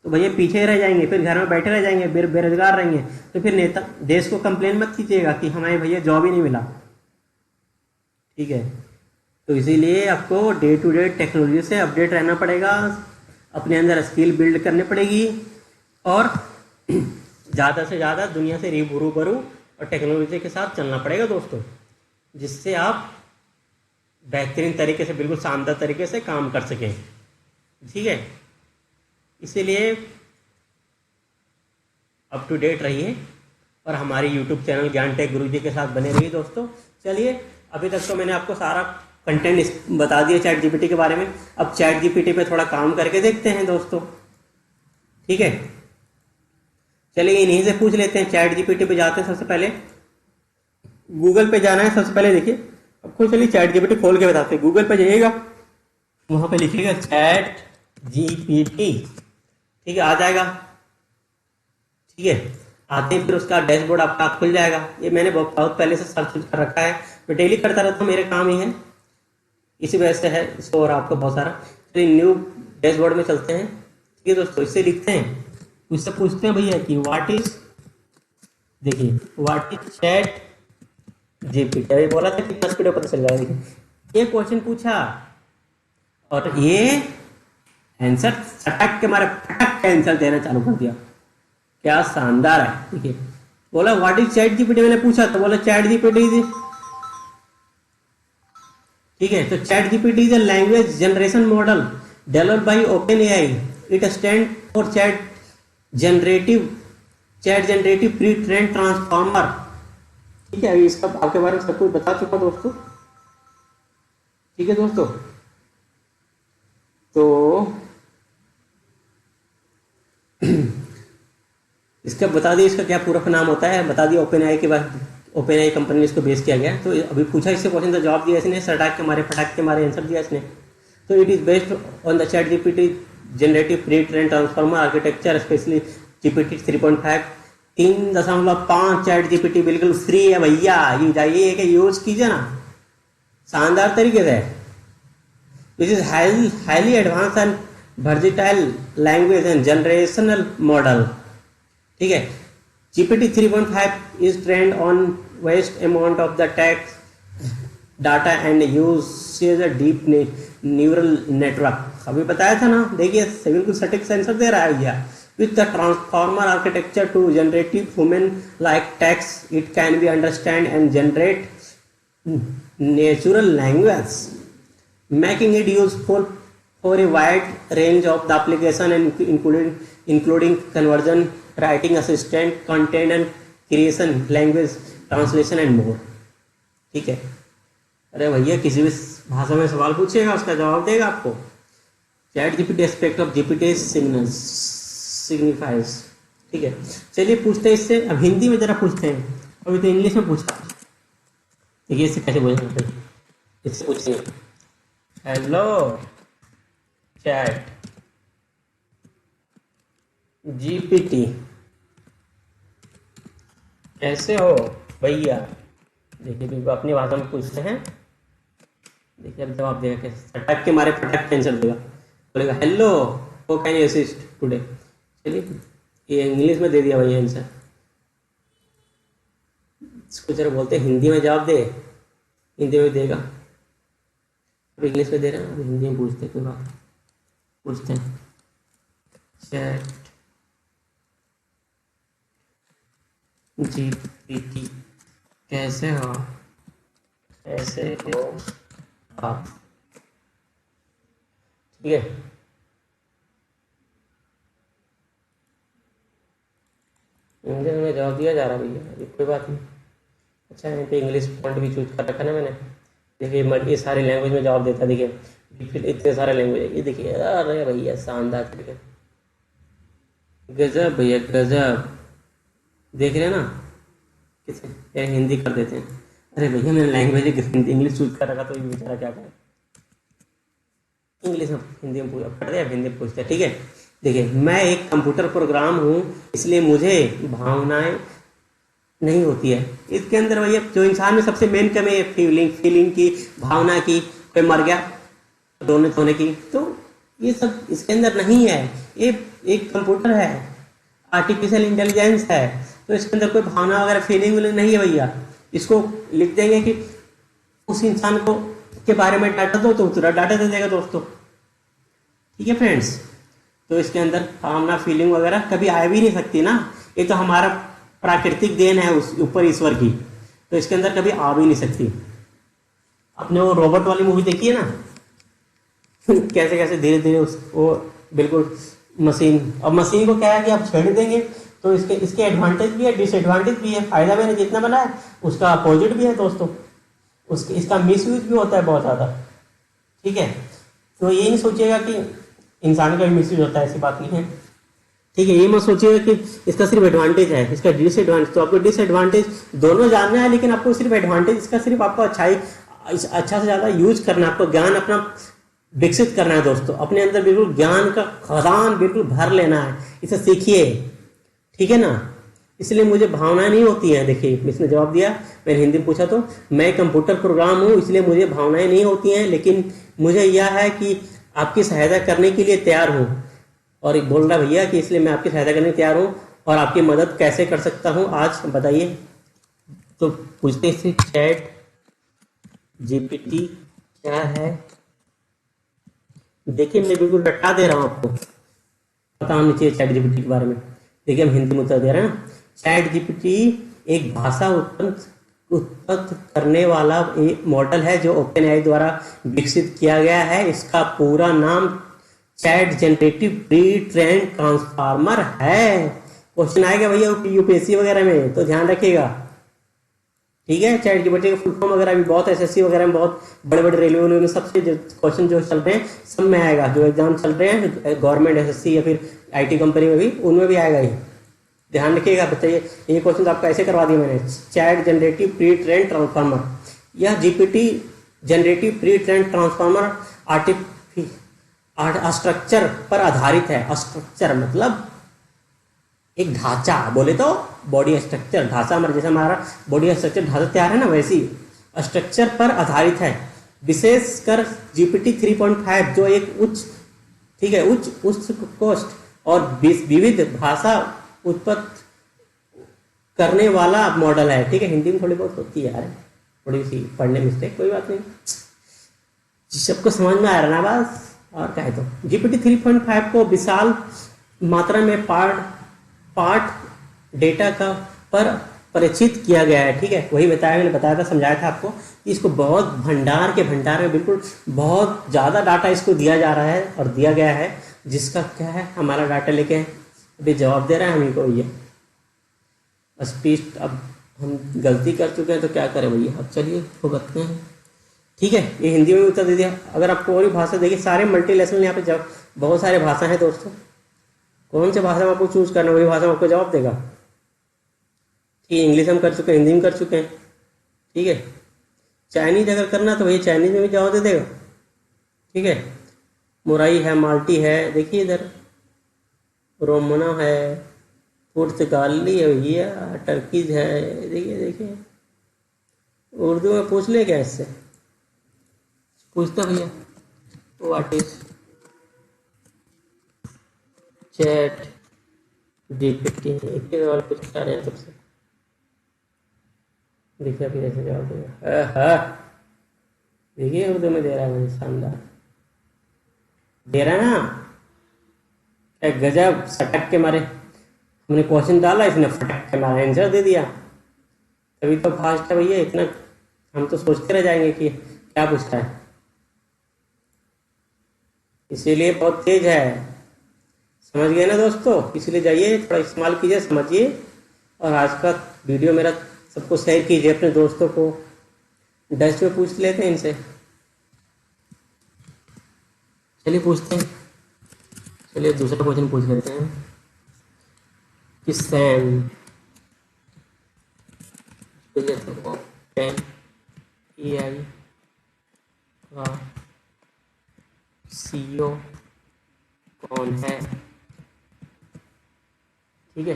तो भैया पीछे रह जाएंगे, फिर घर में बैठे रह जाएंगे, बेरोजगार रहेंगे, तो फिर नेता देश को कंप्लेन मत कीजिएगा कि हमें भैया जॉब ही नहीं मिला। ठीक है, तो इसीलिए आपको डे टू डे टेक्नोलॉजी से अपडेट रहना पड़ेगा, अपने अंदर स्किल बिल्ड करनी पड़ेगी और ज़्यादा से ज़्यादा दुनिया से रूबरू और टेक्नोलॉजी के साथ चलना पड़ेगा दोस्तों, जिससे आप बेहतरीन तरीके से, बिल्कुल शानदार तरीके से काम कर सकें। ठीक है, इसीलिए अप टू डेट रहिए और हमारी यूट्यूब चैनल ज्ञान टेक गुरुजी के साथ बने रहिए दोस्तों। चलिए अभी तक तो मैंने आपको सारा कंटेंट बता दिया चैट जीपीटी के बारे में। अब चैट जीपीटी पे थोड़ा काम करके देखते हैं दोस्तों, ठीक है। चलिए इन्हीं से पूछ लेते हैं। चैट जीपीटी पे जाते हैं, सबसे पहले गूगल पे जाना है। सबसे पहले देखिए आपको, चलिए चैट जीपीटी खोल के बताते हैं। गूगल पे जाइएगा, वहां पे लिखिएगा चैट जीपीटी, ठीक है, आ जाएगा, ठीक है। आते ही फिर उसका डैशबोर्ड आपका खुल जाएगा। ये मैंने बहुत पहले से सर्च कर रखा है, मैं डेली करता रहता हूँ, मेरे काम ही है, इसी वजह से है इसको। और आपको बहुत सारा, चलिए न्यू डैशबोर्ड में चलते हैं, ठीक है दोस्तों। इससे लिखते हैं, इससे पूछते हैं भैया कि व्हाट इज, देखिए व्हाट इज चैट जीपीटी। अभी बोला था कितना स्पीड पता चल जाएगा। देखिए ये क्वेश्चन पूछा और ये आंसर सटक के मारे फटक के आंसर देना चालू कर दिया। क्या शानदार है। देखिए बोला व्हाट इज चैट जीपीटी, मैंने पूछा तो बोला चैट जीपीटी, ठीक है। तो chat GPT is a language generation model developed by open AI. It stand for generative pre train transformer, ठीक है। अभी इसका आपके बारे में सब कुछ बता चुका दोस्तों, ठीक है दोस्तों। तो इसका बता दिए, इसका क्या पूरा नाम होता है बता दिया। ओपन आई के बाद ओपन आई कंपनी ने इसको बेस किया गया। तो अभी पूछा इससे क्वेश्चन का जवाब दिया इसने, सटाक के मारे फटाक के मारे आंसर दिया इसने। तो it is based on the chat GPT generative pre train transformer architecture, specially GPT 3.5 3.5 chat GPT बिल्कुल फ्री है भैया, ये जाइए कि यूज कीजिए ना शानदार तरीके से। This is highly advance and versatile language and generational model, ठीक है। GPT 3.5 is trained on vast amount of the text data and uses a deep neural network। अभी बताया था ना, देखिए बिल्कुल सटीक आंसर दे रहा है भैया। With the transformer architecture to generative human like text, it can be understand and generate natural language, making it useful for a wide range of the application and including conversion, writing assistant, content and creation, language translation and more, ठीक है। अरे भैया किसी भी भाषा में सवाल पूछेगा उसका जवाब देगा आपको। Chat GPT aspect of GPT signifies, ठीक है। चलिए पूछते हैं इससे, अब हिंदी में जरा पूछते हैं, अभी तो इंग्लिश में पूछा। देखिए इससे कैसे बोलेंगे, इससे पूछते हैं हेलो चैट जीपीटी कैसे हो भैया। देखिए बिल्कुल अपनी भाषा में पूछते हैं, देखिए अब जवाब देगा कैसे, सटक के मारे फटक के आंसर देगा। बोलेगा hello how can you assist today. चलिए ये इंग्लिश में दे दिया भैया आंसर। इसको जरा बोलते हैं हिंदी में जवाब दे, हिंदी में देगा। अब इंग्लिश में दे रहे हैं, अब हिंदी में पूछते हैं, कोई बात पूछते हैं। चैट जीपीटी कैसे हो आप, ठीक है। इंग्लिश में जवाब दिया जा रहा है भैया, अभी कोई बात नहीं। अच्छा यहाँ पे इंग्लिश फॉन्ट भी चूज कर रखा ना मैंने। देखिए ये सारे लैंग्वेज में जवाब देता, देखिए फिर इतने सारे लैंग्वेज, ये देखिए अरे भैया शानदार तरीके, गजब भैया गजब। देख रहे हैं ना किसे, या हिंदी कर देते हैं। अरे भैया मैंने लैंग्वेज इंग्लिश चूज कर रखा, तो ये बेचारा क्या करे, इंग्लिश में हिंदी में पूछा पढ़ते हैं, हिंदी में पूछते हैं, ठीक है। देखिए मैं एक कंप्यूटर प्रोग्राम हूँ, इसलिए मुझे भावनाएं नहीं होती है। इसके अंदर भैया जो इंसान में सबसे मेन कमी है फीलिंग की, भावना की, कोई मर गया रोने धोने की, तो ये सब इसके अंदर नहीं है। ये एक कंप्यूटर है, आर्टिफिशियल इंटेलिजेंस है, तो इसके अंदर कोई भावना वगैरह फीलिंग नहीं है भैया। इसको लिख देंगे कि उस इंसान को के बारे में डाटा दो तो पूरा डाटा दे देगा दोस्तों, ठीक है फ्रेंड्स। तो इसके अंदर भावना फीलिंग वगैरह कभी आ भी नहीं सकती ना, ये तो हमारा प्राकृतिक देन है उस ऊपर ईश्वर की, तो इसके अंदर कभी आ भी नहीं सकती। आपने वो रोबोट वाली मूवी देखी है ना कैसे कैसे धीरे धीरे वो बिल्कुल मशीन, अब मशीन को क्या है कि आप छेड़ देंगे तो इसके एडवांटेज भी है डिसएडवांटेज भी है, फायदा मैंने जितना बनाया उसका अपोजिट भी है दोस्तों। उसके इसका मिसयूज भी होता है बहुत ज़्यादा। ठीक है, तो ये नहीं सोचिएगा कि इंसान का भी मिसयूज होता है, ऐसी बात नहीं है। ठीक है, ये मत सोचिएगा कि इसका सिर्फ एडवांटेज है, इसका डिसएडवांटेज, तो आपको डिसएडवांटेज दोनों जानना है, लेकिन आपको सिर्फ एडवांटेज इसका सिर्फ आपको अच्छा से ज़्यादा यूज करना है, आपको ज्ञान अपना विकसित करना है दोस्तों, अपने अंदर बिल्कुल ज्ञान का खजान बिल्कुल भर लेना है, इसे सीखिए। ठीक है ना, इसलिए मुझे भावनाएं नहीं होती हैं। देखिए इसने जवाब दिया, मैंने हिंदी में पूछा तो मैं कंप्यूटर प्रोग्राम हूँ, इसलिए मुझे भावनाएं नहीं होती हैं, लेकिन मुझे यह है कि आपकी सहायता करने के लिए तैयार हूँ। और एक बोल रहा भैया कि इसलिए मैं आपकी सहायता करने तैयार हूँ और आपकी मदद कैसे कर सकता हूँ आज बताइए। तो पूछते हैं चैट जीपीटी क्या है। देखिए मैं बिल्कुल रटा दे रहा हूँ आपको, पता होना चाहिए चैट जीपीटी के बारे में। देखिए हम हिंदी में उत्तर दे रहे हैं। चैट जीपीटी एक भाषा उत्पन्न करने वाला एक मॉडल है जो ओपन एआई द्वारा विकसित किया गया है। इसका पूरा नाम chat generative pre train transformer है। क्वेश्चन आएगा भैया यूपीएससी वगैरह में, तो ध्यान रखिएगा। ठीक है, चैट जीपीटी का फुल फॉर्म वगैरह भी बहुत एसएससी वगैरह में, बहुत बड़े बड़े रेलवे में सबसे जो क्वेश्चन जो चल रहे हैं सब में आएगा, जो एग्जाम चल रहे हैं गवर्नमेंट एसएससी या फिर आईटी कंपनी में भी, उनमें भी आएगा। ये ध्यान रखिएगा बच्चा, ये क्वेश्चन आपको ऐसे करवा दिया मैंने। Chat generative pre train transformer, यह GPT generative pre train transformer structure पर आधारित है। स्ट्रक्चर मतलब एक ढांचा, बोले तो बॉडी स्ट्रक्चर, ढांचा हमारा जैसे हमारा बॉडी स्ट्रक्चर ढांचा तैयार है ना, वैसी स्ट्रक्चर पर आधारित है। विशेषकर जीपीटी 3.5 जो एक उच्च, ठीक है, उच्च कोस्ट और विविध भाषा उत्पन्न करने वाला मॉडल है। ठीक है, हिंदी में थोड़ी बहुत होती है यार, थोड़ी सी पढ़ने मिस्टेक, कोई बात नहीं, सबको समझ में आ रहा ना बस। और कहे तो जीपीटी 3.5 को विशाल मात्रा में पार्ट डेटा का पर परिचित किया गया है। ठीक है, वही बताया, मैंने बताया था, समझाया था आपको कि इसको बहुत भंडार में बिल्कुल बहुत ज़्यादा डाटा इसको दिया जा रहा है और दिया गया है, जिसका क्या है हमारा डाटा लेके अभी जवाब दे रहा है हमें को ये स्पीच। अब हम गलती कर चुके हैं तो क्या करें भैया, अब चलिए भुगतते हैं। ठीक है, ये हिंदी में उत्तर दे दिया। अगर आपको और भी भाषा देखिए, सारे मल्टीनेशनल यहाँ पे जब बहुत सारे भाषा हैं दोस्तों, कौन से भाषा में आपको चूज करना वही भाषा में आपको जवाब देगा। ठीक है, इंग्लिश हम कर चुके हैं, हिंदी में कर चुके हैं। ठीक है, चाइनीज अगर करना तो वही चाइनीज में भी जवाब दे देगा। ठीक है, मोराई है, माल्टी है, देखिए इधर रोमना है, पुर्तगाली है भैया, टर्कीज है, देखिए देखिए। उर्दू में पूछ ले क्या इससे, पूछता भैया व्हाट इज चैट जीपीटी, एक ही सवाल पूछता रहे हैं सबसे। देखिए अभी ऐसे जवाब देगा। देखिए उर्दू में दे रहा है मुझे, शानदार दे रहा है ना, एक गजब, सटक के मारे हमने क्वेश्चन डाला, इसने फटक के मारे आंसर दे दिया। तभी तो फास्ट है भैया, इतना हम तो सोचते रह जाएंगे कि क्या पूछता है, इसीलिए बहुत तेज है। समझ गए ना दोस्तों, इसलिए जाइए थोड़ा इस्तेमाल कीजिए, समझिए, और आज का वीडियो मेरा सबको शेयर कीजिए अपने दोस्तों को। डच में पूछ लेते हैं इनसे, चलिए पूछते हैं। चलिए दूसरा क्वेश्चन पूछ लेते हैं कि सैम AI का CEO कौन है। ठीक है,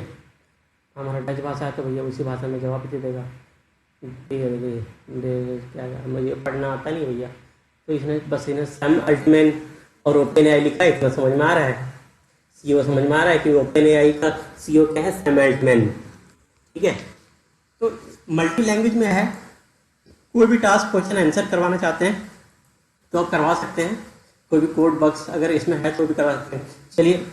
हमारा डच भाषा है तो भैया उसी भाषा में जवाब दे देगा। क्या मुझे पढ़ना आता नहीं भैया, तो इसने बस इन्हें सैम अल्टमैन और ओपन एआई लिखा है, इतना समझ में आ रहा है। सीईओ समझ में आ रहा है कि ओपन एआई का सीईओ क्या है, सैम अल्टमैन। ठीक है, तो मल्टी लैंग्वेज में है, कोई भी टास्क क्वेश्चन आंसर करवाना चाहते हैं तो आप करवा सकते हैं, कोई भी कोड बग्स अगर इसमें है तो भी करवा सकते हैं। चलिए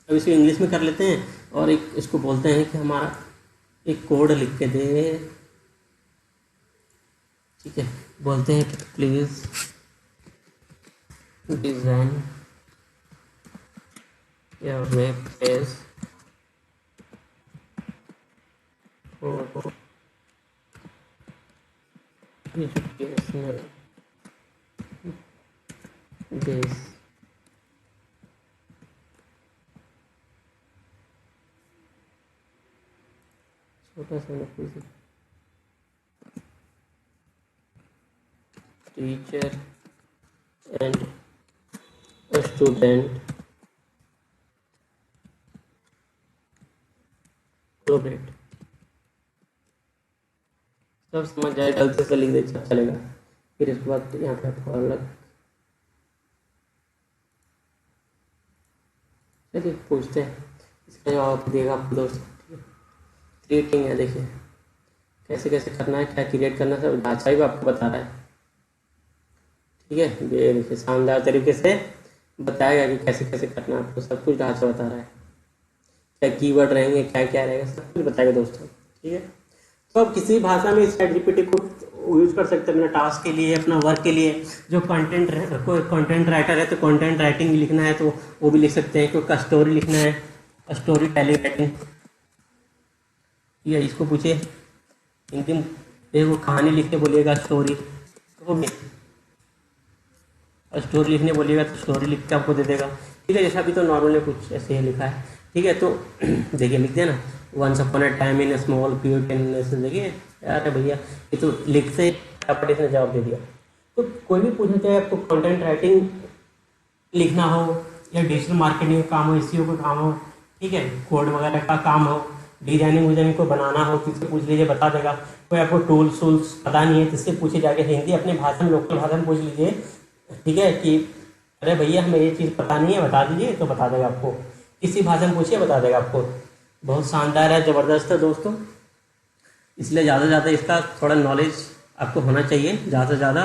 अब इसको इंग्लिश में कर लेते हैं और एक इसको बोलते हैं कि हमारा एक कोड लिख के दे। ठीक है, बोलते हैं प्लीज डिजाइन या web page for educational base. छोटा सा टीचर एंड स्टूडेंट कोलैबोरेट। सब समझ जाए, गलती से लिख दे चलेगा। फिर इसके बाद यहाँ पे आपको अलग चलिए पूछते हैं, इसका जवाब देगा आपको दोस्त। क्रिएटिंग है, देखिए कैसे कैसे करना है, क्या क्रिएट करना है, सब ढांचा भी आपको बता रहा है। ठीक है, ये देखिए शानदार तरीके से बताएगा कि कैसे कैसे करना है, आपको सब कुछ ढांचा बता रहा है, क्या कीवर्ड रहेंगे, क्या क्या रहेगा, सब कुछ बताएगा दोस्तों। ठीक है, तो आप किसी भी भाषा में चैट जीपीटी को यूज कर सकते हैं अपने टास्क के लिए, अपना वर्क के लिए। जो कोई कंटेंट राइटर है तो कंटेंट राइटिंग लिखना है तो वो भी लिख सकते हैं, कोई स्टोरी लिखना है, स्टोरी टेलिंग राइटिंग, या इसको पूछिए हिंदी में देखो कहानी लिख के बोलिएगा स्टोरी, तो वो स्टोरी लिखने बोलिएगा तो स्टोरी लिख के आपको दे देगा। ठीक है, जैसा अभी तो नॉर्मल ने कुछ ऐसे ही लिखा है। ठीक है, तो देखिए लिख दिया ना, once upon a time in small pure can. देखिए यार भैया ये तो लिख से फटाफट इसने जवाब दे दिया। तो कोई भी पूछना चाहे आपको, कंटेंट राइटिंग लिखना हो या डिजिटल मार्केटिंग का काम हो, एसईओ का काम हो, ठीक है, कोड वगैरह का काम हो, डिजाइनिंग विजाइनिंग को बनाना हो, किससे पूछ लीजिए बता देगा। कोई आपको टूल्स वूल्स पता नहीं है किससे पूछे, जाके हिंदी अपनी भाषा में, लोकल भाषा में पूछ लीजिए। ठीक है कि अरे भैया हमें ये चीज़ पता नहीं है बता दीजिए, तो बता देगा आपको। किसी भाषा में पूछिए बता देगा आपको। बहुत शानदार है, ज़बरदस्त है दोस्तों। इसलिए ज़्यादा से ज़्यादा इसका थोड़ा नॉलेज आपको होना चाहिए, ज़्यादा से ज़्यादा।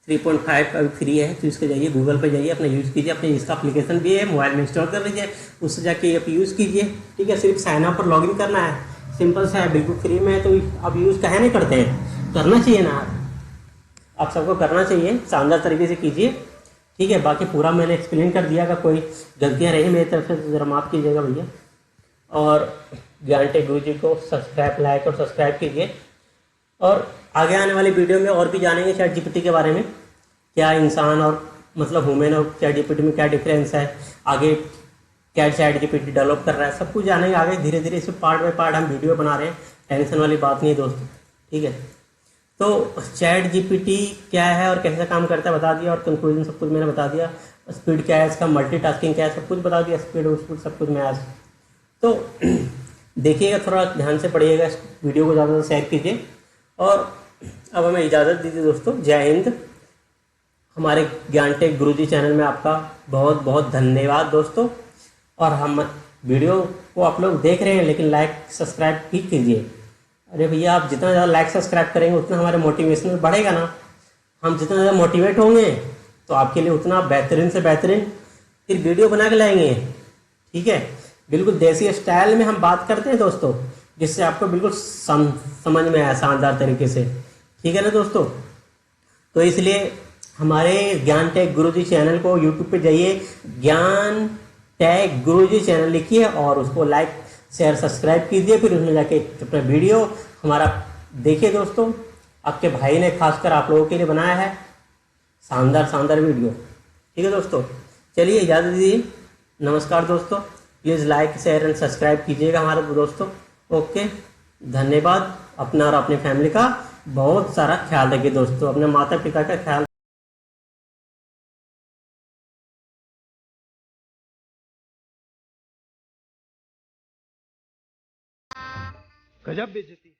3.5 अभी फ्री है, तो इसके जाइए गूगल पे जाइए, अपना यूज़ कीजिए। अपने इसका एप्लीकेशन भी है, मोबाइल में इंस्टॉल कर लीजिए, उससे जाके आप यूज़ कीजिए। ठीक है, सिर्फ साइन अप पर लॉगिन करना है, सिंपल सा है, बिल्कुल फ्री में है। तो आप यूज़ काहे नहीं करते हैं, करना चाहिए ना, आप सबको करना चाहिए, शानदार तरीके से कीजिए। ठीक है, बाकी पूरा मैंने एक्सप्लेन कर दिया, अगर कोई गलतियाँ रही मेरी तरफ से तो ज़रा माफ़ कीजिएगा भैया। और ज्ञान टेक गुरु जी को सब्सक्राइब, लाइक और सब्सक्राइब कीजिए। और आगे आने वाली वीडियो में और भी जानेंगे चैट जीपीटी के बारे में, क्या इंसान और मतलब ह्यूमन और चैट जीपीटी में क्या डिफरेंस है, आगे क्या चैट जीपीटी डेवलप कर रहा है, सब कुछ जानेंगे आगे धीरे धीरे। इसमें पार्ट बाय पार्ट हम वीडियो बना रहे हैं, टेंशन वाली बात नहीं है दोस्तों। ठीक है, तो चैट जीपीटी क्या है और कैसे काम करता है बता दिया, और कंक्लूजन सब कुछ मैंने बता दिया। स्पीड क्या है इसका, मल्टीटास्किंग क्या है, सब कुछ बता दिया, स्पीड स्पीड सब कुछ मैं आज। तो देखिएगा, थोड़ा ध्यान से पढ़िएगा, इस वीडियो को ज़्यादा से शेयर कीजिए। और अब हमें इजाज़त दीजिए दोस्तों, जय हिंद। हमारे ज्ञान टेक गुरुजी चैनल में आपका बहुत बहुत धन्यवाद दोस्तों। और हम वीडियो को आप लोग देख रहे हैं, लेकिन लाइक सब्सक्राइब भी कीजिए। अरे भैया आप जितना ज़्यादा लाइक सब्सक्राइब करेंगे उतना हमारे मोटिवेशन बढ़ेगा ना, हम जितना ज़्यादा मोटिवेट होंगे तो आपके लिए उतना बेहतरीन से बेहतरीन फिर वीडियो बना के लाएंगे। ठीक है, बिल्कुल देसी स्टाइल में हम बात करते हैं दोस्तों, जिससे आपको बिल्कुल समझ में आया शानदार तरीके से। ठीक है ना दोस्तों, तो इसलिए हमारे ज्ञान टेक गुरुजी चैनल को यूट्यूब पे जाइए, ज्ञान टेक गुरुजी चैनल लिखिए और उसको लाइक शेयर सब्सक्राइब कीजिए। फिर उसमें जाके अपना वीडियो हमारा देखिए दोस्तों, आपके भाई ने खासकर आप लोगों के लिए बनाया है शानदार शानदार वीडियो। ठीक है दोस्तों, चलिए इजाज़त दीजिए, नमस्कार दोस्तों। Please like share and subscribe कीजिएगा हमारे दोस्तों। ओके, धन्यवाद। अपना और अपनी फैमिली का बहुत सारा ख्याल रखिए दोस्तों, अपने माता पिता का ख्याल। गजब बेइज्जती।